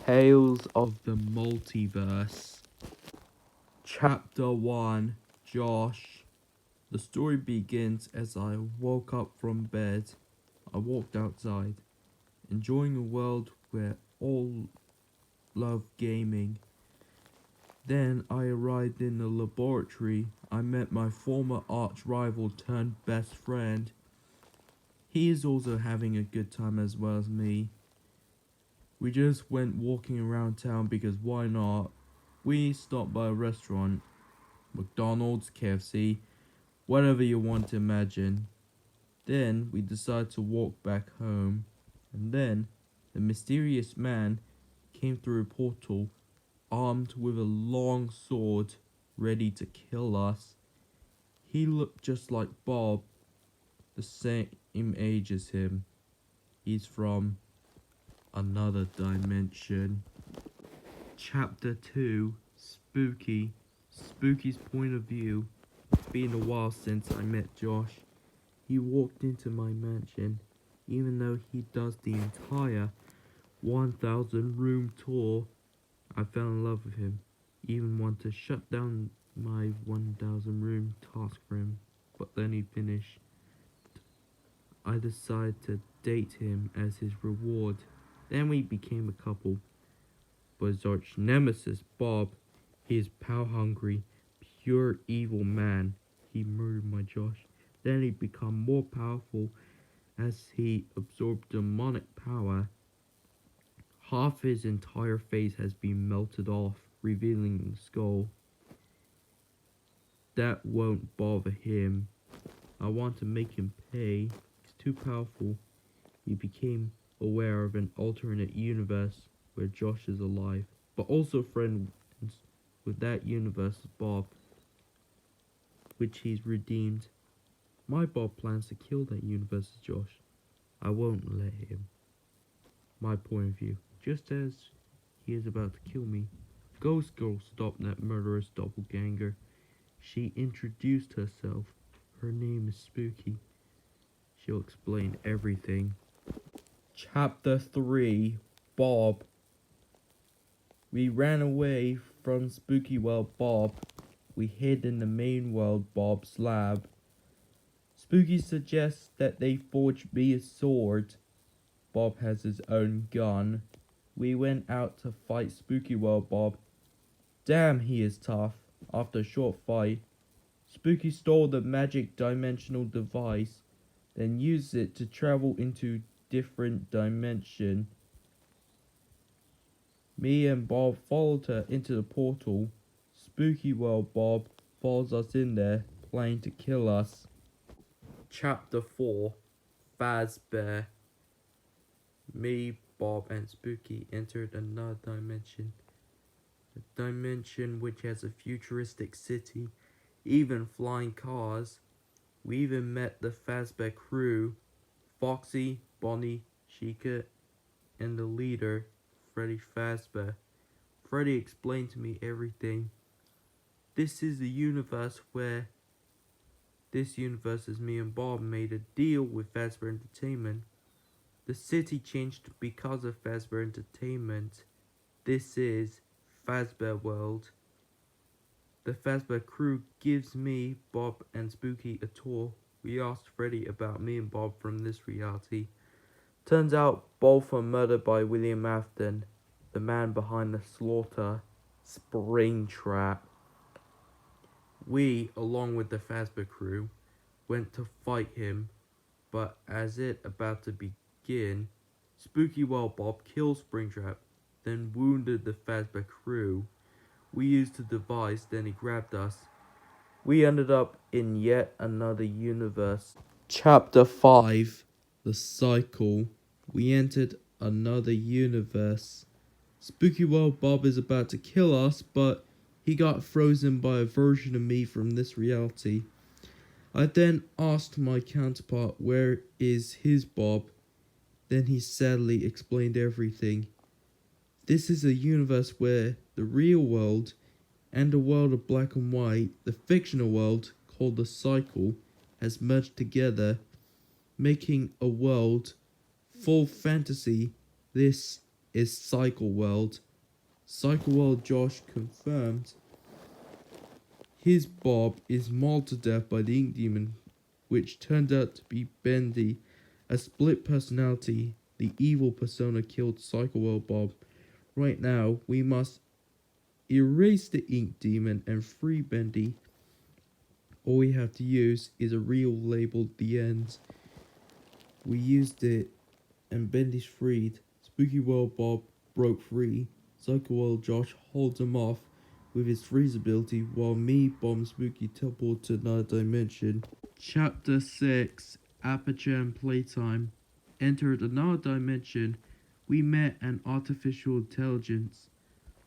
Tales of the Multiverse. Chapter 1. Josh. The story begins as I woke up from bed. I walked outside, enjoying a world where all love gaming. Then I arrived in the laboratory. I met my former arch rival turned best friend. He is also having a good time as well as me. We just went walking around town because why not? We stopped by a restaurant, McDonald's, KFC, whatever you want to imagine. Then we decided to walk back home, and then the mysterious man came through a portal, armed with a long sword, ready to kill us. He looked just like Bob, the same age as him. He's from another dimension. Chapter 2. Spooky. Spooky's point of view. It's been a while since I met Josh. He walked into my mansion, even though he does the entire 1,000 room tour. I fell in love with him, even wanted to shut down my 1,000 room task for him, but then he finished. I decided to date him as his reward. Then we became a couple. But his arch nemesis, Bob, he is power-hungry, pure evil man. He murdered my Josh. Then he became more powerful as he absorbed demonic power. Half his entire face has been melted off, revealing the skull. That won't bother him. I want to make him pay. He's too powerful. He became aware of an alternate universe where Josh is alive, but also friends with that universe's Bob, which he's redeemed. My Bob plans to kill that universe's Josh. I won't let him. My point of view, just as he is about to kill me. Ghost Girl stopped that murderous doppelganger. She introduced herself. Her name is Spooky. She'll explain everything. Chapter 3. Bob. We ran away from Spooky World Bob. We hid in the main world Bob's lab. Spooky suggests that they forge me a sword. Bob has his own gun. We went out to fight Spooky World Bob. Damn, he is tough. After a short fight, Spooky stole the magic dimensional device, then used it to travel into different dimension. Me and Bob followed her into the portal. Spooky World Bob follows us in there, planning to kill us. Chapter 4. Fazbear. Me, Bob, and Spooky entered another dimension. A dimension which has a futuristic city, even flying cars. We even met the Fazbear crew, Foxy, Bonnie, Chica, and the leader, Freddy Fazbear. Freddy explained to me everything. This is the universe where this universe is me and Bob made a deal with Fazbear Entertainment. The city changed because of Fazbear Entertainment. This is Fazbear World. The Fazbear crew gives me, Bob, and Spooky a tour. We asked Freddy about me and Bob from this reality. Turns out both were murdered by William Afton, the man behind the slaughter, Springtrap. We, along with the Fazbear crew, went to fight him, but as it about to begin, Spooky World Bob killed Springtrap, then wounded the Fazbear crew. We used the device, then he grabbed us. We ended up in yet another universe. Chapter 5. The Cycle. We entered another universe. Spooky World Bob is about to kill us, but he got frozen by a version of me from this reality. I then asked my counterpart where is his Bob. Then he sadly explained everything. This is a universe where the real world and the world of black and white, the fictional world called the Cycle, has merged together, making a world full fantasy. This is Cycle World. Cycle World Josh confirmed his Bob is mauled to death by the Ink Demon, which turned out to be Bendy. A split personality, the evil persona killed Cycle World Bob. Right now, we must erase the Ink Demon and free Bendy. All we have to use is a reel labeled The End. We used it and Bendy's freed. Spooky World Bob broke free. Cycle World Josh holds him off with his freeze ability while me, Bob, and Spooky teleport to another dimension. Chapter 6 Aperture and Playtime. Entered another dimension. We met an artificial intelligence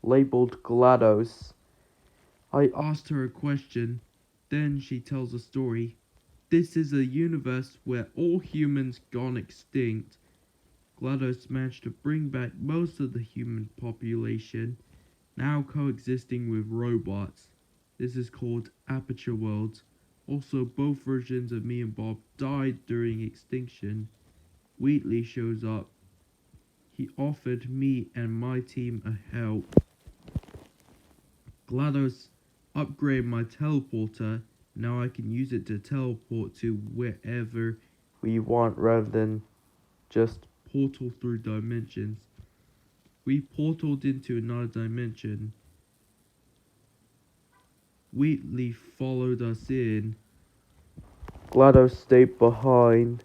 labeled GLaDOS. I asked her a question, then she tells a story. This is a universe where all humans gone extinct. GLaDOS managed to bring back most of the human population, now coexisting with robots. This is called Aperture World. Also, both versions of me and Bob died during extinction. Wheatley shows up. He offered me and my team a help. GLaDOS upgraded my teleporter. Now I can use it to teleport to wherever we want rather than just portal through dimensions. We portaled into another dimension. Wheatley followed us in. GLaDOS stayed behind.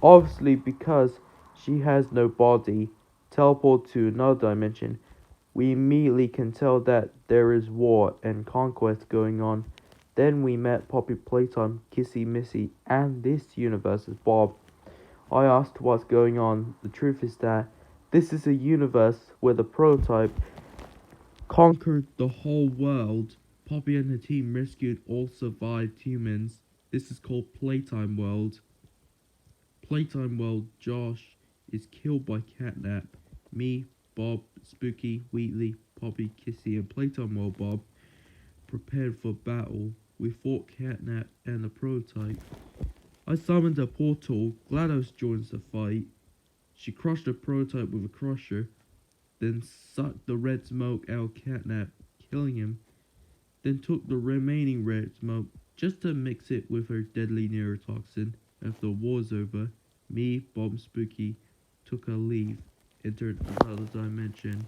Obviously because she has no body. Teleport to another dimension. We immediately can tell that there is war and conquest going on. Then we met Poppy Playtime, Kissy Missy, and this universe's Bob. I asked what's going on. The truth is that this is a universe where the prototype conquered the whole world. Poppy and her team rescued all survived humans. This is called Playtime World. Playtime World Josh is killed by Catnap. Me, Bob, Spooky, Wheatley, Poppy, Kissy, and Playtime World Bob prepared for battle. We fought Catnap and the prototype. I summoned a portal. GLaDOS joins the fight. She crushed the prototype with a crusher, then sucked the red smoke out of Catnap, killing him. Then took the remaining red smoke just to mix it with her deadly neurotoxin. After the war's over, me, Bob, and Spooky took a leave, entered another dimension.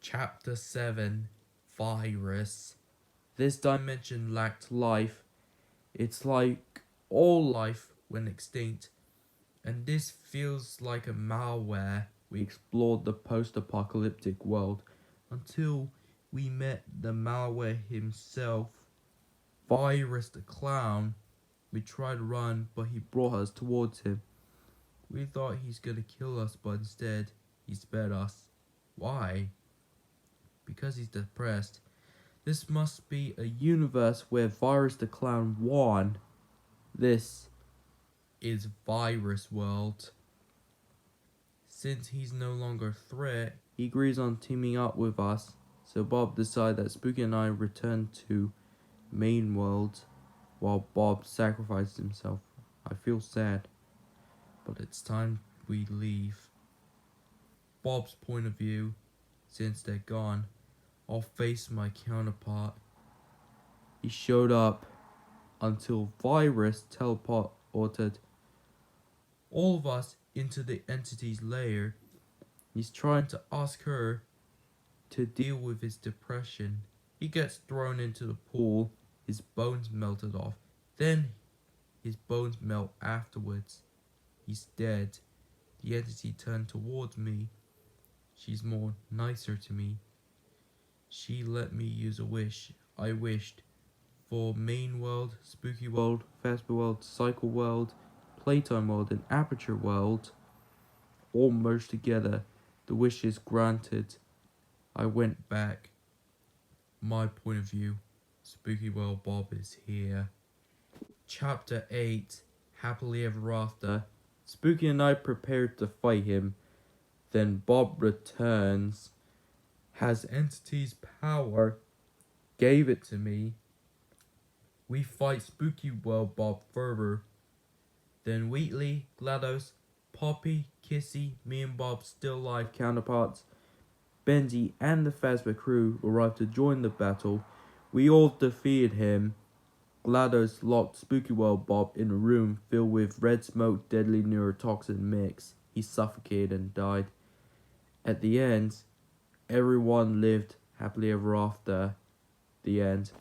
Chapter 7 Virus. This dimension lacked life. It's like all life went extinct, and this feels like a malware. We explored the post-apocalyptic world until we met the malware himself, Virus the Clown. We tried to run, but he brought us towards him. We thought he's gonna kill us, but instead, he spared us. Why? Because he's depressed. This must be a universe where Virus the Clown won. This is Virus World. Since he's no longer a threat, he agrees on teaming up with us. So Bob decided that Spooky and I return to Main World while Bob sacrificed himself. I feel sad, but it's time we leave. Bob's point of view, since they're gone, I'll face my counterpart. He showed up until Virus teleported all of us into the entity's lair. He's trying to ask her to deal with his depression. He gets thrown into the pool, his bones melted off, then his bones melt afterwards. He's dead. The entity turned towards me. She's more nicer to me. She let me use a wish. I wished for Main World, Spooky World, Fazbear World, Cycle World, Playtime World, and Aperture World all merged together. The wish is granted. I went back. My point of view, Spooky World Bob is here. Chapter 8 Happily Ever After. Spooky and I prepared to fight him. Then Bob returns, has entity's power, gave it to me. We fight Spooky World Bob further. Then Wheatley, GLaDOS, Poppy, Kissy, me and Bob's still alive counterparts Bendy and the Phasma crew arrived to join the battle. We all defeated him. GLaDOS locked Spooky World Bob in a room filled with red smoke, deadly neurotoxin mix. He suffocated and died. At the end, everyone lived happily ever after. The end.